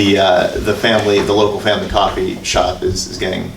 the local family coffee shop is getting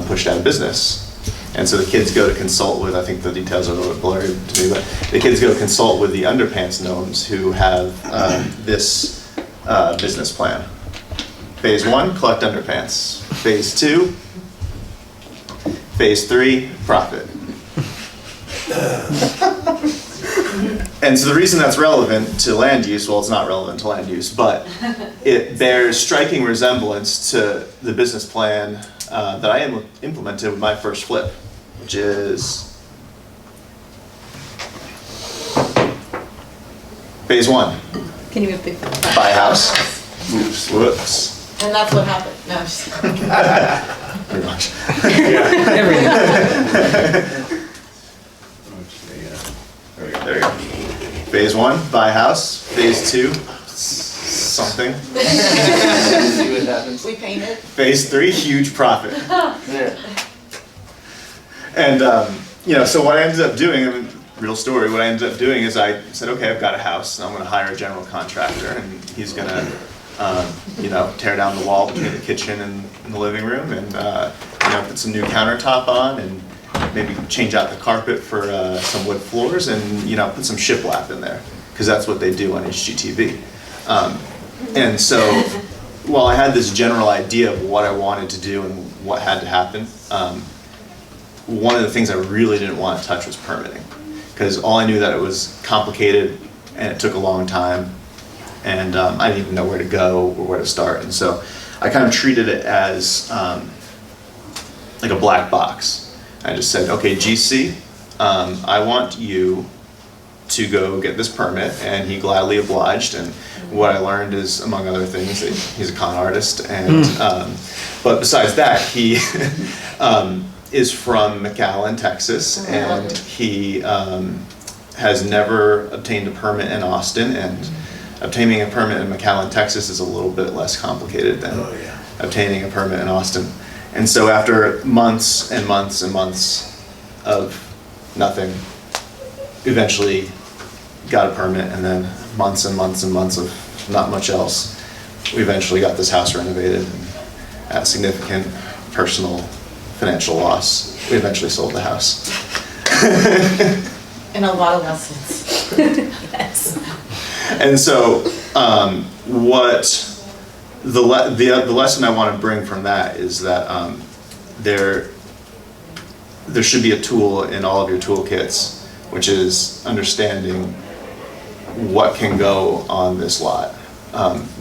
pushed out of business. And so the kids go to consult with, I think the details are a little bit blurry to me, but the kids go consult with the underpants gnomes who have this business plan. Phase 1, collect underpants. Phase 2, phase 3, profit. And so the reason that's relevant to land use, well, it's not relevant to land use, but it bears striking resemblance to the business plan that I implemented with my first flip, which is phase 1. Can you repeat that? Buy a house. Oops. Whoops. And that's what happened. No, I'm just Pretty much. There we go. Phase 1, buy a house. Phase 2, something. See what happens. we painted. Phase 3, huge profit. Yeah. And so what I ended up doing, I mean, real story, what I ended up doing is I said, okay, I've got a house, and I'm going to hire a general contractor, and he's going to tear down the wall between the kitchen and the living room, and put some new countertop on, and maybe change out the carpet for some wood floors, and put some shiplap in there, because that's what they do on HGTV. And so while I had this general idea of what I wanted to do and what had to happen, one of the things I really didn't want to touch was permitting, because all I knew that it was complicated and it took a long time, and I didn't even know where to go or where to start. And so I kind of treated it as like a black box. I just said, okay, GC, I want you to go get this permit, and he gladly obliged. And what I learned is, among other things, that he's a con artist, and but besides that, he is from McAllen, Texas, and he has never obtained a permit in Austin, and obtaining a permit in McAllen, Texas is a little bit less complicated than obtaining a permit in Austin. And so after months and months and months of nothing, eventually got a permit, and then months and months and months of not much else, we eventually got this house renovated, and at significant personal financial loss, we eventually sold the house. And a lot of lessons. Yes. And so what the lesson I want to bring from that is that there should be a tool in all of your toolkits, which is understanding what can go on this lot.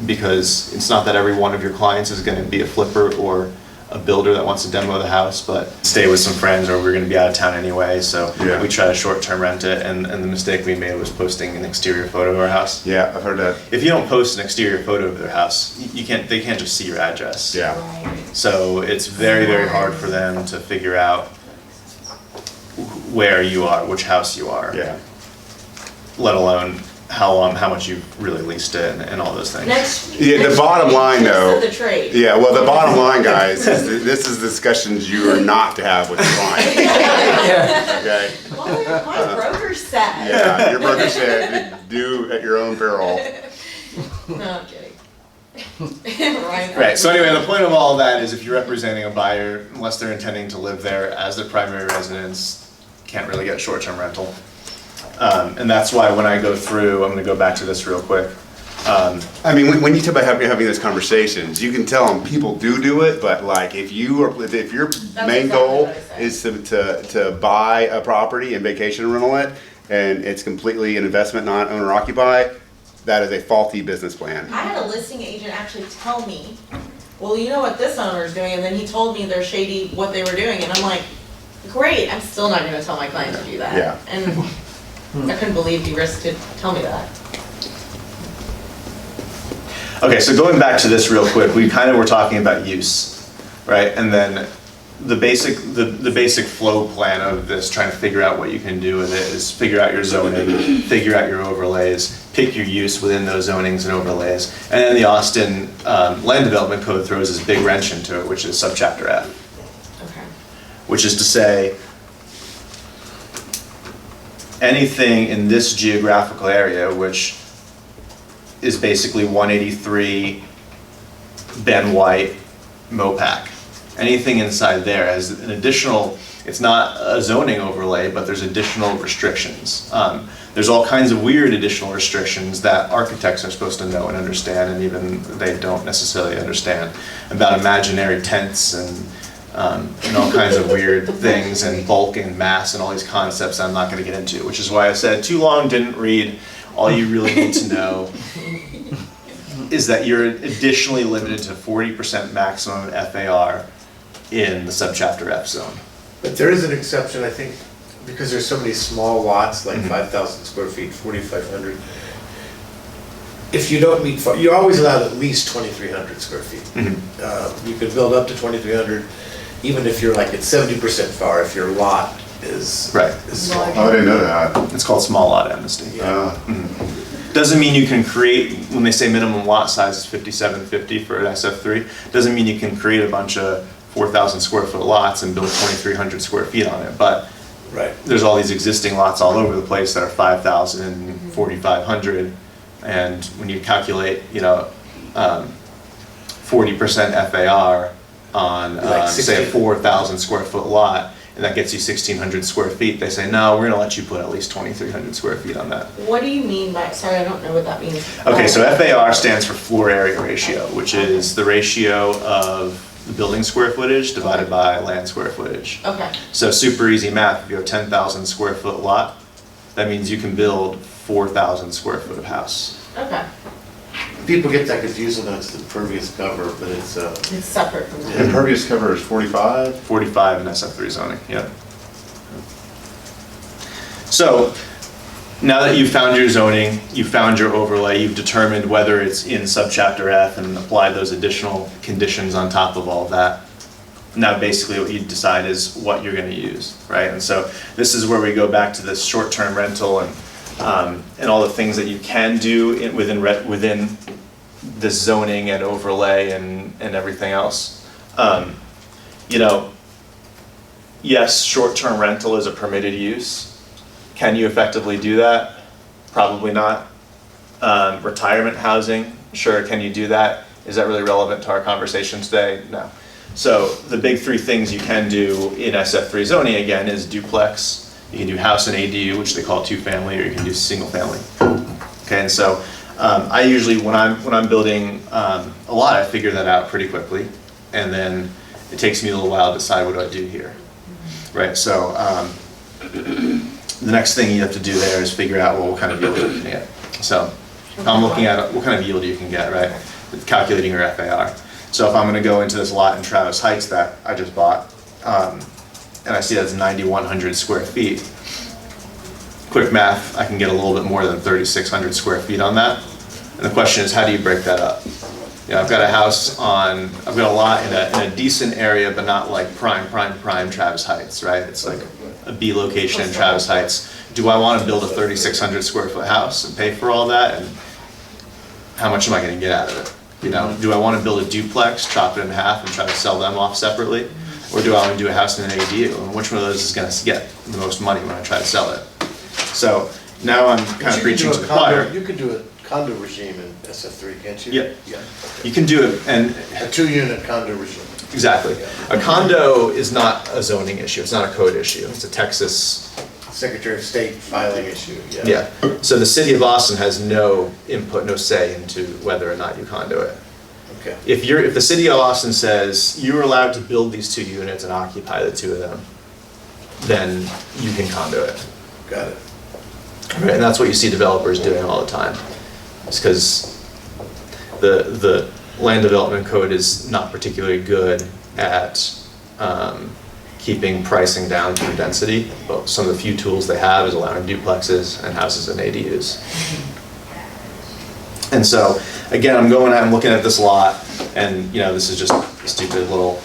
Because it's not that every one of your clients is going to be a flipper or a builder that wants to demo the house, but stay with some friends, or we're going to be out of town anyway, so we try to short-term rent it. And the mistake we made was posting an exterior photo of our house. Yeah, I've heard that. If you don't post an exterior photo of their house, they can't just see your address. Yeah. So it's very, very hard for them to figure out where you are, which house you are. Yeah. Let alone how much you really leased it, and all those things. The bottom line, though. The trade. Yeah, well, the bottom line, guys, is this is discussions you are not to have with your client. Okay. My broker said. Yeah, your broker said do at your own peril. No, I'm kidding. Right. So anyway, the point of all of that is, if you're representing a buyer, unless they're intending to live there as their primary residence, can't really get short-term rental. And that's why when I go through, I'm going to go back to this real quick. I mean, when you talk about having those conversations, you can tell them people do it, but like if your main goal is to buy a property and vacation rental it, and it's completely an investment, not owner occupied, that is a faulty business plan. I had a listing agent actually tell me, well, you know what this owner is doing, and then he told me they're shady what they were doing, and I'm like, great, I'm still not going to tell my client to do that. Yeah. And I couldn't believe he risked to tell me that. Okay, so going back to this real quick, we kind of were talking about use, right? And then the basic flow plan of this, trying to figure out what you can do with it, is figure out your zoning, figure out your overlays, pick your use within those zonings and overlays, and then the Austin Land Development Code throws this big wrench into it, which is subchapter F. Okay. Which is to say, anything in this geographical area, which is basically 183 Ben White, Mopac. Anything inside there has an additional, it's not a zoning overlay, but there's additional restrictions. There's all kinds of weird additional restrictions that architects are supposed to know and understand, and even they don't necessarily understand, about imaginary tents and all kinds of weird things, and bulk and mass and all these concepts I'm not going to get into, which is why I said too long, didn't read. All you really need to know is that you're additionally limited to 40% maximum FAR in the subchapter F zone. But there is an exception, I think, because there's so many small lots, like 5,000 square feet, 4,500. If you don't meet, you're always allowed at least 2,300 square feet. You can build up to 2,300, even if you're like at 70% FAR, if your lot is Right. is small. Oh, I didn't know that. It's called small lot amnesty. Yeah. Doesn't mean you can create, when they say minimum lot size is 5,750 for an SF3, doesn't mean you can create a bunch of 4,000 square foot lots and build 2,300 square feet on it. But Right. there's all these existing lots all over the place that are 5,000 and 4,500. And when you calculate, 40% FAR on, Like say, a 16. 4,000 square foot lot, and that gets you 1,600 square feet, they say, no, we're gonna let you put at least 2,300 square feet on that. What do you mean by, sorry, I don't know what that means. Okay, so FAR stands for floor area ratio, which is the ratio of the building square footage divided by land square footage. Okay, So super easy math, if you have a 10,000 square foot lot, that means you can build 4,000 square foot of house. okay. People get that confused when that's the pervious cover, but it's, It's separate from that. Impervious cover is 45? 45 in SF3 zoning, yeah. So, now that you've found your zoning, you've found your overlay, you've determined whether it's in subchapter F and applied those additional conditions on top of all of that. Now basically what you decide is what you're gonna use, right? And so this is where we go back to this short-term rental and all the things that you can do within this zoning and overlay and everything else. Yes, short-term rental is a permitted use. Can you effectively do that? Probably not. Retirement housing, sure, can you do that? Is that really relevant to our conversation today? No. So the big three things you can do in SF3 zoning, again, is duplex. You can do house and ADU, which they call two-family, or you can do single-family. Okay, and so I usually, when I'm building a lot, I figure that out pretty quickly, and then it takes me a little while to decide what do I do here, right? So the next thing you have to do there is figure out, well, what kind of yield you can get. So if I'm looking at what kind of yield you can get, right? Calculating your FAR. So if I'm gonna go into this lot in Travis Heights that I just bought, and I see that's 9,100 square feet, quick math, I can get a little bit more than 3,600 square feet on that. And the question is, how do you break that up? I've got a I've got a lot in a decent area, but not like prime Travis Heights, right? It's like a B location in Travis Heights. Do I want to build a 3,600 square foot house and pay for all that? And how much am I going to get out of it? Do I want to build a duplex, chop it in half, and try to sell them off separately? Or do I want to do a house in an ADU? And which one of those is going to get the most money when I try to sell it? So now I'm kind of preaching to the choir. You could do a condo regime in SF3, can't you? Yeah. Yeah. You can do it, and A 2-unit condo regime. exactly. A condo is not a zoning issue. It's not a code issue. It's a Texas. Secretary of State filing issue, yeah. Yeah. So the city of Austin has no input, no say into whether or not you condo it. Okay. If the city of Austin says you're allowed to build these 2 units and occupy the 2 of them, then you can condo it. Got it. Right, and that's what you see developers doing all the time. It's because the land development code is not particularly good at keeping pricing down through density, but some of the few tools they have is allowing duplexes and houses and ADUs. And so, again, I'm looking at this lot, and this is just a stupid little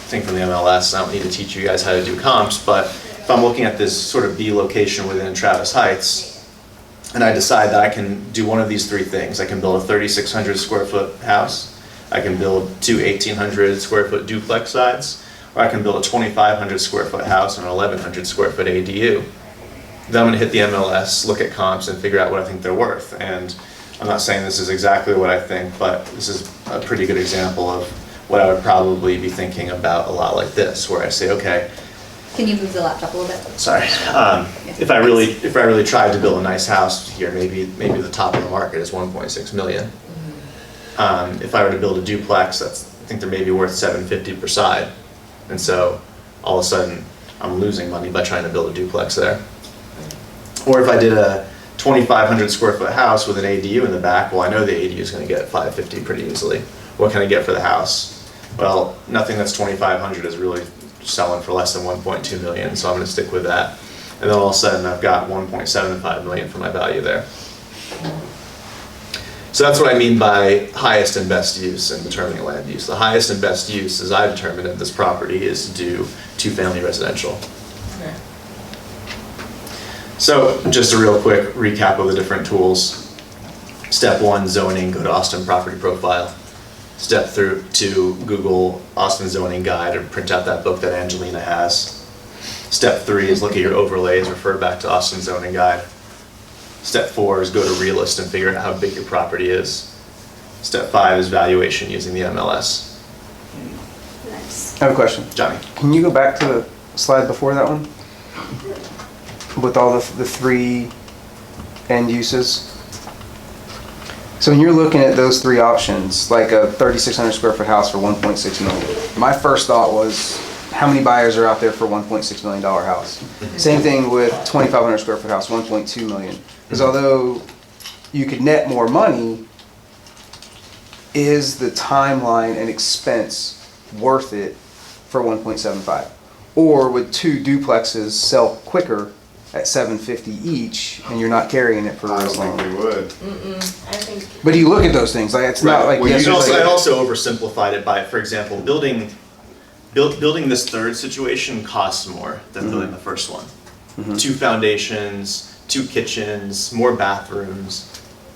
thing from the MLS. I don't need to teach you guys how to do comps, but if I'm looking at this sort of B location within Travis Heights, and I decide that I can do one of these 3 things. I can build a 3,600 square foot house, I can build 2 1,800 square foot duplex sides, or I can build a 2,500 square foot house and an 1,100 square foot ADU. Then I'm gonna hit the MLS, look at comps, and figure out what I think they're worth. And I'm not saying this is exactly what I think, but this is a pretty good example of what I would probably be thinking about a lot like this, where I say, okay, Can you move the laptop a little bit? sorry, if I really tried to build a nice house here, maybe the top of the market is 1.6 million. If I were to build a duplex, I think they're maybe worth 750 per side. And so all of a sudden, I'm losing money by trying to build a duplex there. Or if I did a 2,500 square foot house with an ADU in the back, well, I know the ADU is going to get 550 pretty easily. What can I get for the house? Well, nothing that's 2,500 is really selling for less than 1.2 million, so I'm going to stick with that. And then all of a sudden, I've got 1.75 million for my value there. So that's what I mean by highest and best use in determining land use. The highest and best use, as I determined of this property, is to do two-family residential. Okay. So just a real quick recap of the different tools. Step 1, zoning, go to Austin Property Profile. Step 2, Google Austin Zoning Guide or print out that book that Angelina has. Step 3 is look at your overlays, refer back to Austin Zoning Guide. Step 4 is go to Realist and figure out how big your property is. Step 5 is valuation using the MLS. Nice. I have a question. Johnny? Can you go back to the slide before that one? With all the three end uses? So when you're looking at those three options, like a 3,600 square foot house for 1.6 million, my first thought was, how many buyers are out there for $1.6 million house? Same thing with 2,500 square foot house, 1.2 million. Because although you could net more money, is the timeline and expense worth it for 1.75? Or would two duplexes sell quicker at 750 each, and you're not carrying it for I as don't long? think we would. I think, But you look at those things, like it's not like Well, yes you or also- no. I also oversimplified it by, for example, building this third situation costs more than building the first one. 2 foundations, 2 kitchens, more bathrooms.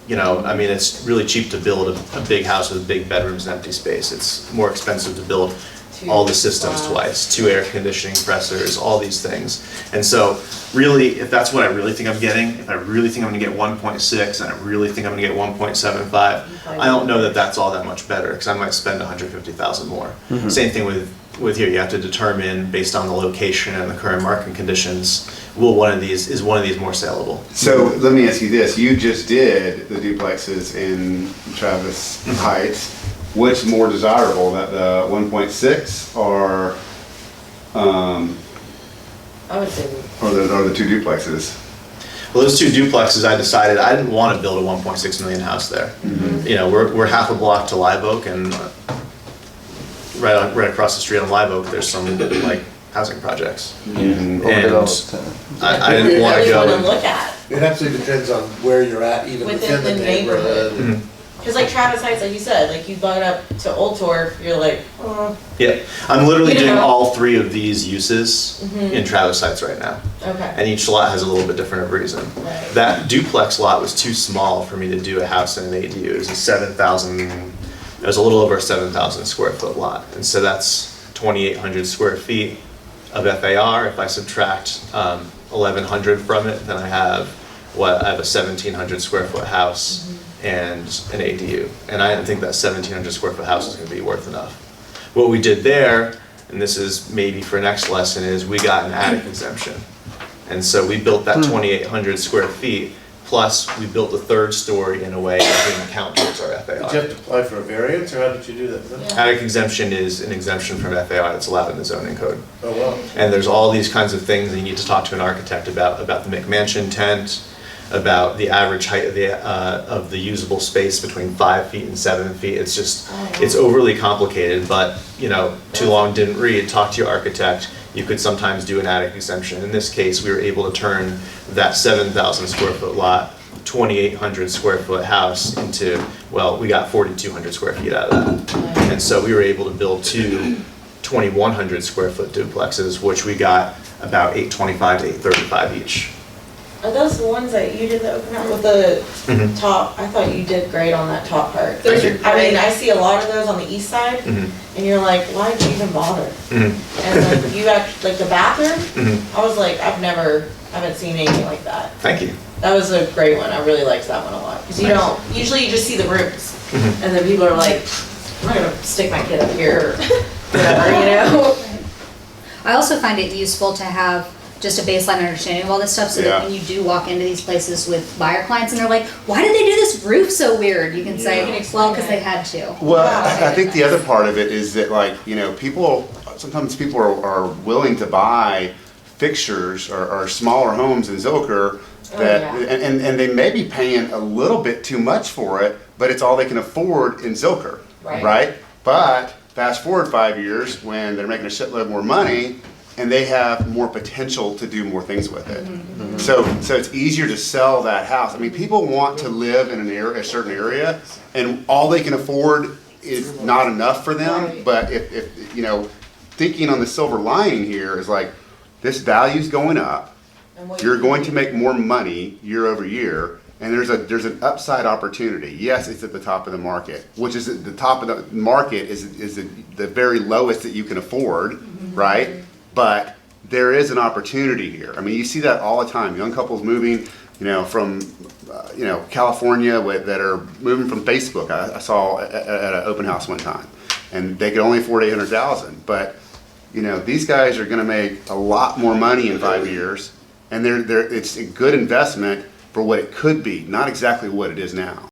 You know, I mean, it's really cheap to build a big house with big bedrooms and empty space. It's more expensive to build all the systems twice, 2 air conditioning compressors, all these things. And so really, if that's what I really think I'm getting, if I really think I'm gonna get 1.6 and I really think I'm gonna get 1.75, I don't know that that's all that much better, because I might spend 150,000 more. Same thing with here, you have to determine based on the location and the current market conditions, is one of these more saleable? So let me ask you this, you just did the duplexes in Travis Heights. Which more desirable, that the 1.6 or I would say, or the 2 duplexes? Well, those 2 duplexes, I decided I didn't want to build a 1.6 million house there. You know, we're half a block to Live Oak, and right across the street on Live Oak, there's some like housing projects. And Overdeveloped. I didn't want to really go. wanna look at, It absolutely depends on where you're at, even Within within the the neighborhood. neighborhood. cause like Travis Heights, like you said, like you brought it up to Old Torf, you're like, Yeah, I'm literally You doing know. all 3 of these uses in Travis Heights right now. okay. And each lot has a little bit different of reason. Right. That duplex lot was too small for me to do a house in an ADU. It was it was a little over a 7,000 square foot lot. And so that's 2,800 square feet of FAR. If I subtract 1,100 from it, then I have a 1,700 square foot house and an ADU. And I didn't think that 1,700 square foot house was gonna be worth enough. What we did there, and this is maybe for next lesson, is we got an attic exemption. And so we built that 2,800 square feet, plus we built the 3rd story in a way that didn't count towards our Did you FAR. have to apply for a variance, or how did you do that? Yeah. Attic exemption is an exemption from FAR that's allowed in the zoning code. Oh, wow. And there's all these kinds of things that you need to talk to an architect about the McMansion tent, about the average height of the usable space between 5 feet and 7 feet. It's just, it's overly complicated, but, you know, too long didn't read, talk to your architect. You could sometimes do an attic exemption. In this case, we were able to turn that 7,000 square foot lot, 2,800 square foot house into, well, we got 4,200 square feet out of that. And so we were able to build 2 2,100 square foot duplexes, which we got about $825 to $835 each. Are those the ones that you did the open house with the Mhm. top? I thought you did great on that top part. Thank you. I mean, I see a lot of those on the east side, Mhm. and you're like, why did you even bother? Mhm. And then you actually, like the bathroom, Mhm. I was like, I haven't seen anything like that. Thank you. That was a great one. I really liked that one a lot. Because you don't, usually you just see the rooms. And then people are like, I'm not gonna stick my kid up here or whatever, you know? I also find it useful to have just a baseline understanding of all this stuff so that Yeah. when you do walk into these places with buyer clients and they're like, why did they do this roof so weird? You can say, well, because they had to. Well, I think the other part of it is that, like, you know, sometimes people are willing to buy fixtures or smaller homes in Zilker that, and they may be paying a little bit too much for it, but it's all they can afford in Zilker, right? But fast forward 5 years when they're making a shitload more money and they have more potential to do more things with it. So it's easier to sell that house. I mean, people want to live in a certain area, and all they can afford is not enough for them. But if you know, thinking on the silver lining here is like, this value's going up. You're going to make more money year over year, and there's an upside opportunity. Yes, it's at the top of the market, which is at the top of the market is the very lowest that you can afford, right? But there is an opportunity here. I mean, you see that all the time. Young couples moving, you know, from California that are moving from Facebook. I saw at an open house one time, and they could only afford $800,000. But you know, these guys are going to make a lot more money in 5 years, and it's a good investment for what it could be, not exactly what it is now.